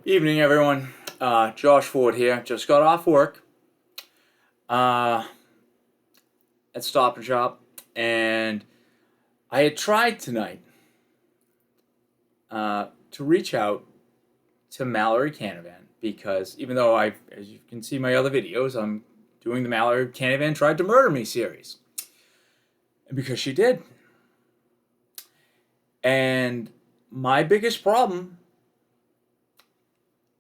Evening, everyone. Josh Ford here. Just got off work at Stop and Shop, and I had tried tonight to reach out to Mallory Canavan because even though as you can see my other videos, I'm doing the Mallory Canavan Tried to Murder Me series, and because she did. And my biggest problem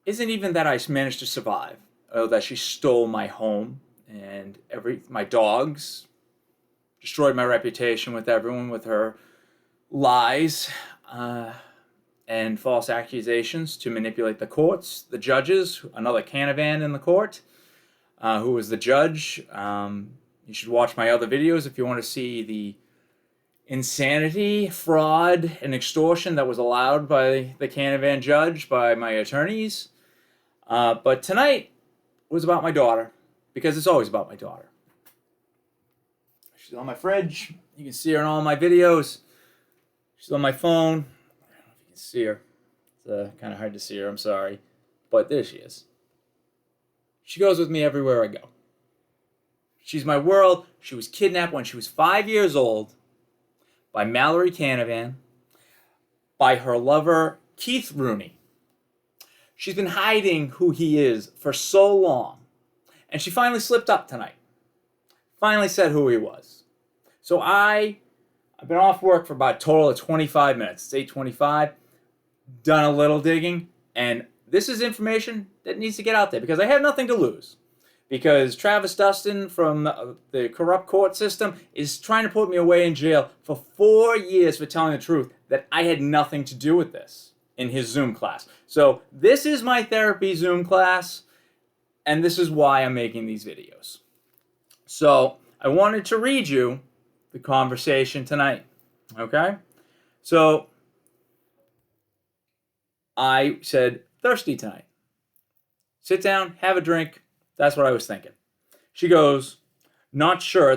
isn't even that I managed to survive, or that she stole my home and my dogs, destroyed my reputation with everyone with her lies and false accusations to manipulate the courts, the judges, another Canavan in the court, who was the judge. You should watch my other videos if you want to see the insanity, fraud, and extortion that was allowed by the Canavan judge, by my attorneys. But tonight was about my daughter, because it's always about my daughter. She's on my fridge. You can see her in all my videos. She's on my phone. I don't know if you can see her. It's kind of hard to see her, I'm sorry. But there she is. She goes with me everywhere I go. She's my world. She was kidnapped when she was 5 years old by Mallory Canavan, by her lover, Keith Rooney. She's been hiding who he is for so long. And she finally slipped up tonight. Finally said who he was. So I've been off work for about a total of 25 minutes. It's 8:25. Done a little digging. And this is information that needs to get out there because I have nothing to lose. Because Travis Dustin from the corrupt court system is trying to put me away in jail for 4 years for telling the truth that I had nothing to do with this in his Zoom class. So this is my therapy Zoom class, and this is why I'm making these videos. So I wanted to read you the conversation tonight, okay? So I said, thirsty tonight. Sit down, have a drink. That's what I was thinking. She goes, not sure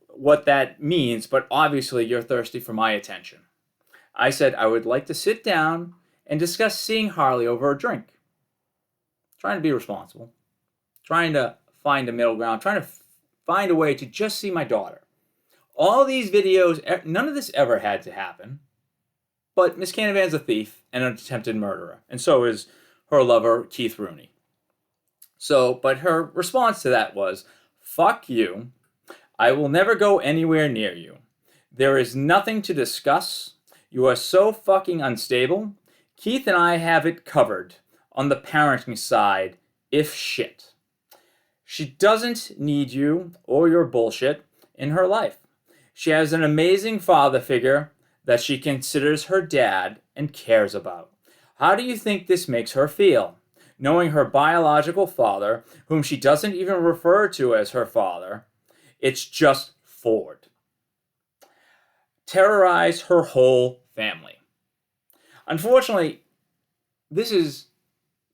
what that means, but obviously you're thirsty for my attention. I said I would like to sit down and discuss seeing Harley over a drink. Trying to be responsible. Trying to find a middle ground. Trying to find a way to just see my daughter. All these videos, none of this ever had to happen. But Miss Canavan's a thief and an attempted murderer. And so is her lover, Keith Rooney. But her response to that was, fuck you. I will never go anywhere near you. There is nothing to discuss. You are so fucking unstable. Keith and I have it covered on the parenting side, if shit. She doesn't need you or your bullshit in her life. She has an amazing father figure that she considers her dad and cares about. How do you think this makes her feel? Knowing her biological father, whom she doesn't even refer to as her father, it's just Ford. Terrorize her whole family. Unfortunately, this has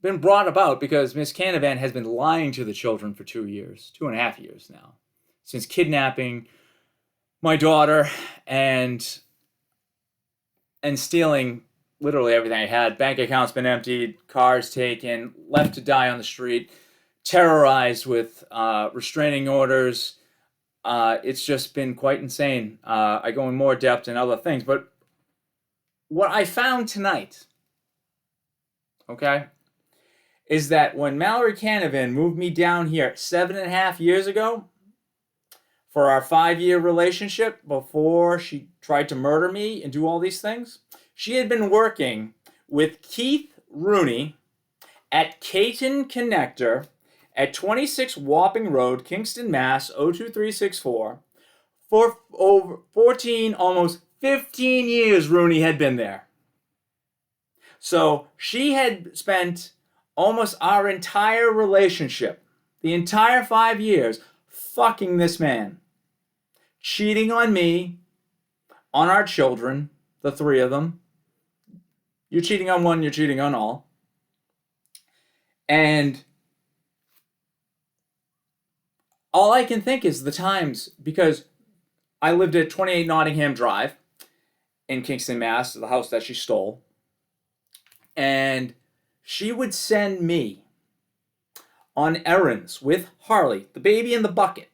been brought about because Miss Canavan has been lying to the children for 2 years, 2.5 years now, since kidnapping my daughter and stealing literally everything I had. Bank accounts been emptied, cars taken, left to die on the street, terrorized with restraining orders. It's just been quite insane. I go in more depth in other things, but what I found tonight, okay, is that when Mallory Canavan moved me down here 7.5 years ago for our 5-year relationship before she tried to murder me and do all these things, she had been working with Keith Rooney at Caton Connector at 26 Wapping Road, Kingston, Mass. 02364 for over 14, almost 15 years. Rooney had been there. So she had spent almost our entire relationship, the entire 5 years, fucking this man, cheating on me, on our children, the 3 of them. You're cheating on one, you're cheating on all. And all I can think is the times, because I lived at 28 Nottingham Drive in Kingston, Mass., the house that she stole. And she would send me on errands with Harley, the baby in the bucket,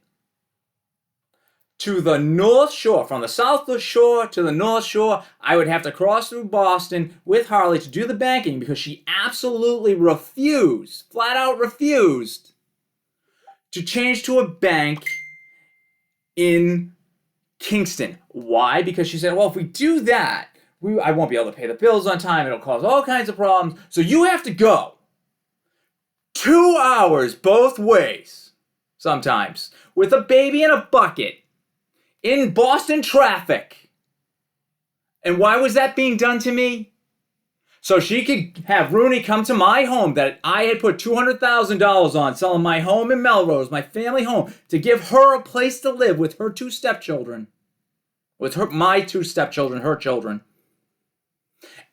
to the North Shore. From the South Shore to the North Shore, I would have to cross through Boston with Harley to do the banking because she absolutely refused, flat out refused, to change to a bank in Kingston. Why? Because she said, well, if we do that, I won't be able to pay the bills on time. It'll cause all kinds of problems. So you have to go 2 hours both ways, sometimes, with a baby in a bucket in Boston traffic. And why was that being done to me? So she could have Rooney come to my home that I had put $200,000 on, selling my home in Melrose, my family home, to give her a place to live with her 2 stepchildren. With my 2 stepchildren, her children.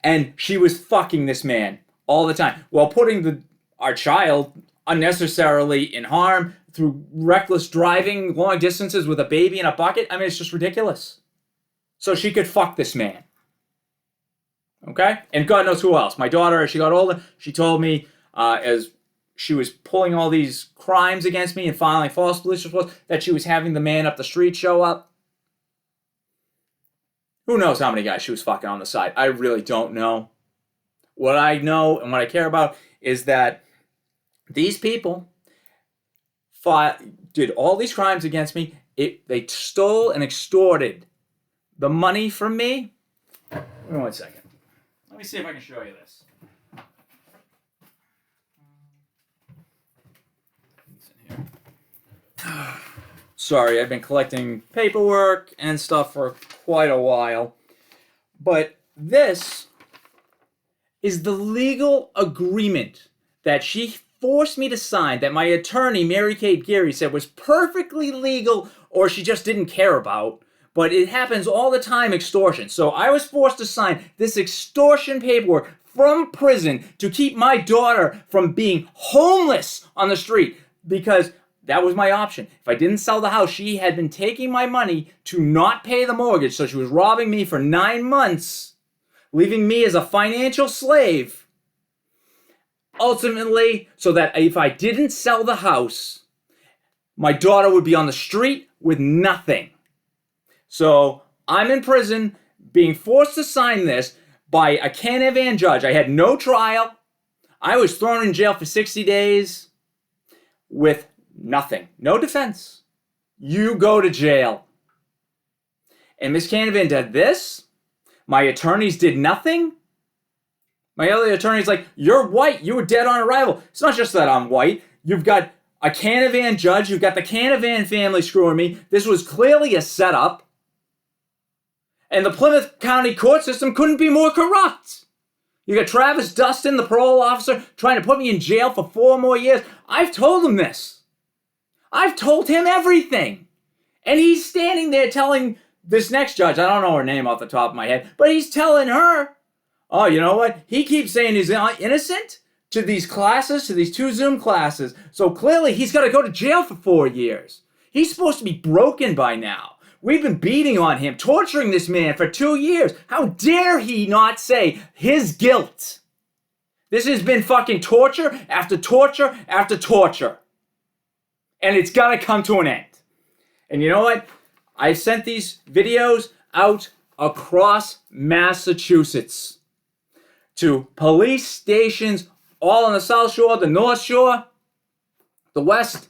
And she was fucking this man all the time while putting our child unnecessarily in harm through reckless driving long distances with a baby in a bucket. I mean, it's just ridiculous. So she could fuck this man. Okay? And God knows who else. My daughter, as she got older, she told me as she was pulling all these crimes against me and filing false police reports that she was having the man up the street show up. Who knows how many guys she was fucking on the side? I really don't know. What I know and what I care about is that these people did all these crimes against me. They stole and extorted the money from me. Wait 1 second. Let me see if I can show you this. Sorry, I've been collecting paperwork and stuff for quite a while. But this is the legal agreement that she forced me to sign, that my attorney, Mary Kate Geary, said was perfectly legal or she just didn't care about. But it happens all the time, extortion. So I was forced to sign this extortion paperwork from prison to keep my daughter from being homeless on the street because that was my option. If I didn't sell the house, she had been taking my money to not pay the mortgage. So she was robbing me for 9 months, leaving me as a financial slave. Ultimately, so that if I didn't sell the house, my daughter would be on the street with nothing. So I'm in prison being forced to sign this by a Canavan judge. I had no trial. I was thrown in jail for 60 days with nothing. No defense. You go to jail. And Miss Canavan did this. My attorneys did nothing. My other attorney's like, you're white. You were dead on arrival. It's not just that I'm white. You've got a Canavan judge. You've got the Canavan family screwing me. This was clearly a setup. And the Plymouth County court system couldn't be more corrupt. You got Travis Dustin, the parole officer, trying to put me in jail for 4 more years. I've told him this. I've told him everything. And he's standing there telling this next judge, I don't know her name off the top of my head, but he's telling her, oh, you know what? He keeps saying he's innocent to these classes, to these 2 Zoom classes. So clearly he's got to go to jail for 4 years. He's supposed to be broken by now. We've been beating on him, torturing this man for 2 years. How dare he not say his guilt? This has been fucking torture after torture after torture. And it's got to come to an end. And you know what? I sent these videos out across Massachusetts to police stations all on the South Shore, the North Shore, the West,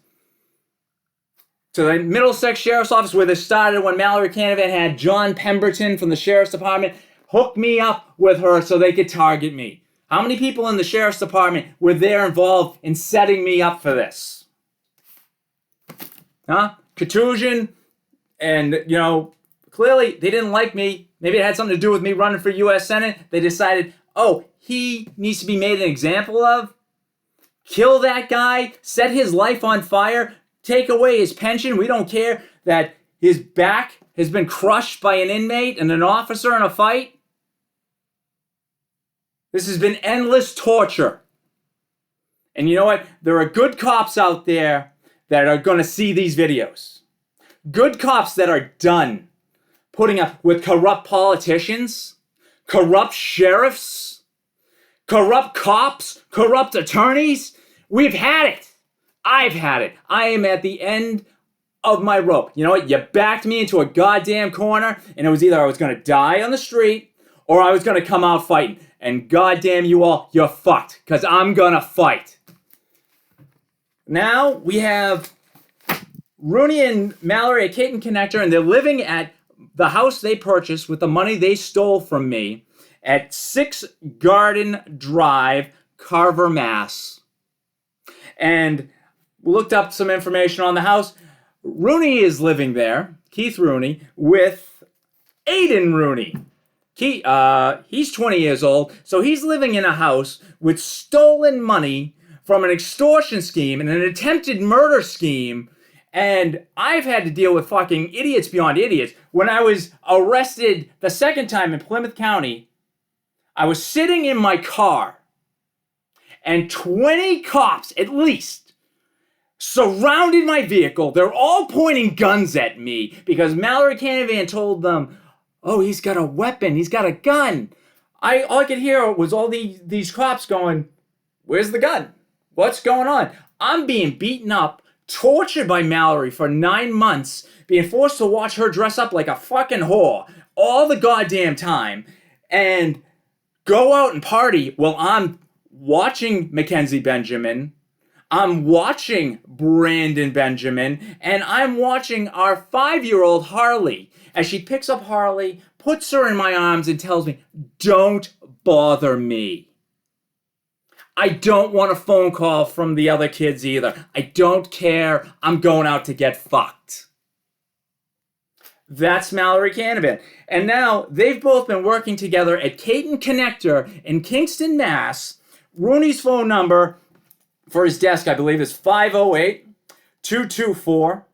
to the Middlesex Sheriff's Office where this started when Mallory Canavan had John Pemberton from the Sheriff's Department hook me up with her so they could target me. How many people in the Sheriff's Department were there involved in setting me up for this? Huh? Contusion, and, you know, clearly they didn't like me. Maybe it had something to do with me running for U.S. Senate. They decided, oh, he needs to be made an example of. Kill that guy, set his life on fire, take away his pension. We don't care that his back has been crushed by an inmate and an officer in a fight. This has been endless torture. And you know what? There are good cops out there that are going to see these videos. Good cops that are done putting up with corrupt politicians, corrupt sheriffs, corrupt cops, corrupt attorneys. We've had it. I've had it. I am at the end of my rope. You know what? You backed me into a goddamn corner, and it was either I was going to die on the street or I was going to come out fighting. And goddamn you all, you're fucked, because I'm going to fight. Now we have Rooney and Mallory at Kingston Connector, and they're living at the house they purchased with the money they stole from me at 6 Garden Drive, Carver, Mass. And looked up some information on the house. Rooney is living there, Keith Rooney, with Aidon Rooney. He's 20 years old, so he's living in a house with stolen money from an extortion scheme and an attempted murder scheme. And I've had to deal with fucking idiots beyond idiots. When I was arrested the second time in Plymouth County, I was sitting in my car and 20 cops at least surrounded my vehicle. They're all pointing guns at me because Mallory Canavan told them, oh, he's got a weapon, he's got a gun. All I could hear was all these cops going, where's the gun? What's going on? I'm being beaten up, tortured by Mallory for 9 months, being forced to watch her dress up like a fucking whore all the goddamn time, and go out and party while I'm watching Mackenzie Benjamin, I'm watching Brandon Benjamin, and I'm watching our 5-year-old Harley as she picks up Harley, puts her in my arms, and tells me, don't bother me. I don't want a phone call from the other kids either. I don't care. I'm going out to get fucked. That's Mallory Canavan. And now they've both been working together at Kingston Connector in Kingston, Mass. Rooney's phone number for his desk, I believe, is 508-224-2089.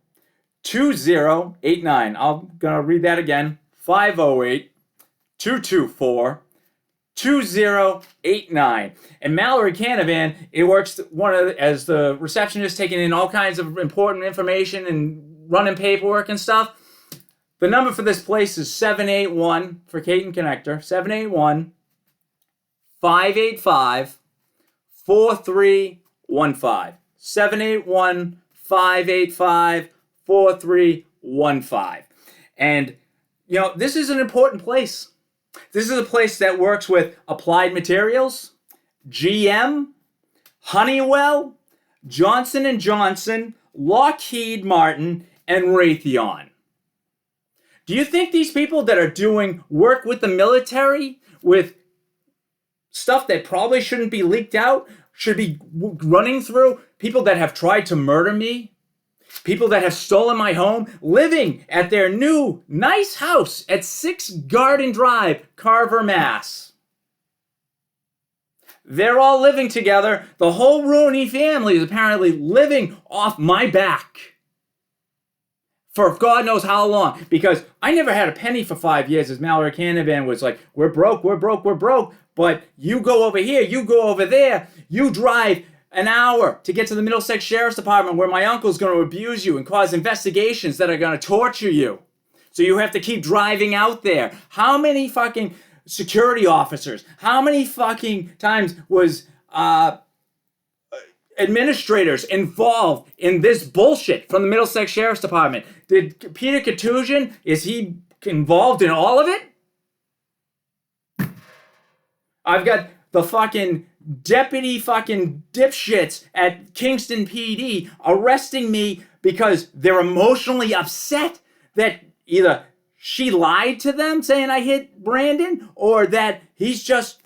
I'm going to read that again. 508-224-2089. And Mallory Canavan, it works as the receptionist, taking in all kinds of important information and running paperwork and stuff. The number for this place is 781 for Kingston Connector, 781-585-4315. 781-585-4315. And, you know, this is an important place. This is a place that works with Applied Materials, GM, Honeywell, Johnson & Johnson, Lockheed Martin, and Raytheon. Do you think these people that are doing work with the military, with stuff that probably shouldn't be leaked out, should be running through people that have tried to murder me, people that have stolen my home, living at their new nice house at 6 Garden Drive, Carver, Mass? They're all living together. The whole Rooney family is apparently living off my back for God knows how long, because I never had a penny for 5 years, as Mallory Canavan was like, we're broke, but you go over here, you go over there, you drive an hour to get to the Middlesex Sheriff's Department where my uncle's going to abuse you and cause investigations that are going to torture you. So you have to keep driving out there. How many fucking security officers, how many fucking times was administrators involved in this bullshit from the Middlesex Sheriff's Department? Did Peter Katusian, is he involved in all of it? I've got the fucking deputy fucking dipshits at Kingston PD arresting me because they're emotionally upset that either she lied to them saying I hit Brandon, or that he's just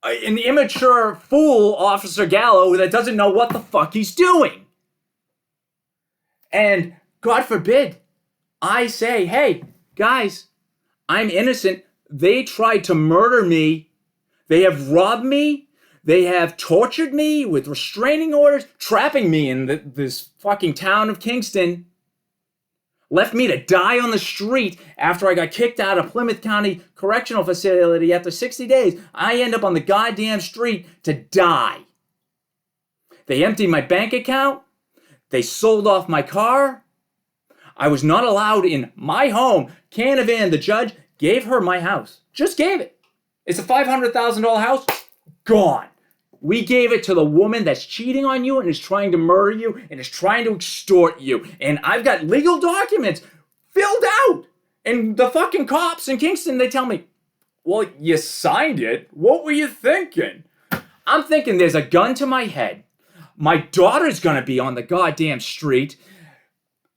an immature fool, Officer Gallo, that doesn't know what the fuck he's doing. And God forbid I say, hey, guys, I'm innocent. They tried to murder me. They have robbed me. They have tortured me with restraining orders, trapping me in this fucking town of Kingston. Left me to die on the street after I got kicked out of Plymouth County Correctional Facility after 60 days. I end up on the goddamn street to die. They emptied my bank account. They sold off my car. I was not allowed in my home. Canavan, the judge, gave her my house. Just gave it. It's a $500,000 house. gone. We gave it to the woman that's cheating on you and is trying to murder you and is trying to extort you. And I've got legal documents filled out. And the fucking cops in Kingston, they tell me, well, you signed it. What were you thinking? I'm thinking there's a gun to my head. My daughter's gonna be on the goddamn street.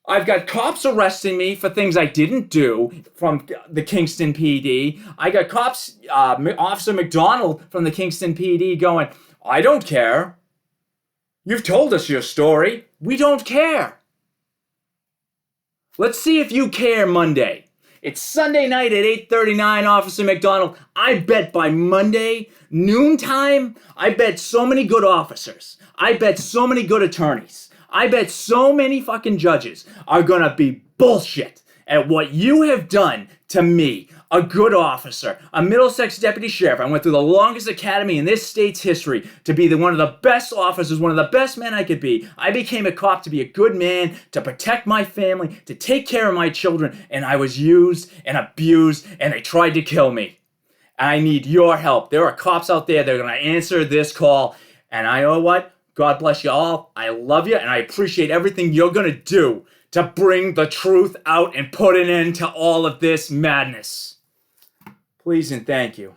I've got cops arresting me for things I didn't do from the Kingston PD. I got cops, Officer McDonald from the Kingston PD going, I don't care. You've told us your story. We don't care. Let's see if you care Monday. It's Sunday night at 8:39, Officer McDonald. I bet by Monday, noontime, I bet so many good officers. I bet so many good attorneys. I bet so many fucking judges are gonna be bullshit at what you have done to me, a good officer, a Middlesex deputy sheriff. I went through the longest academy in this state's history to be one of the best officers, one of the best men I could be. I became a cop to be a good man, to protect my family, to take care of my children, and I was used and abused, and they tried to kill me. I need your help. There are cops out there that are going to answer this call, and I know what? God bless you all. I love you, and I appreciate everything you're going to do to bring the truth out and put an end to all of this madness. Please and thank you.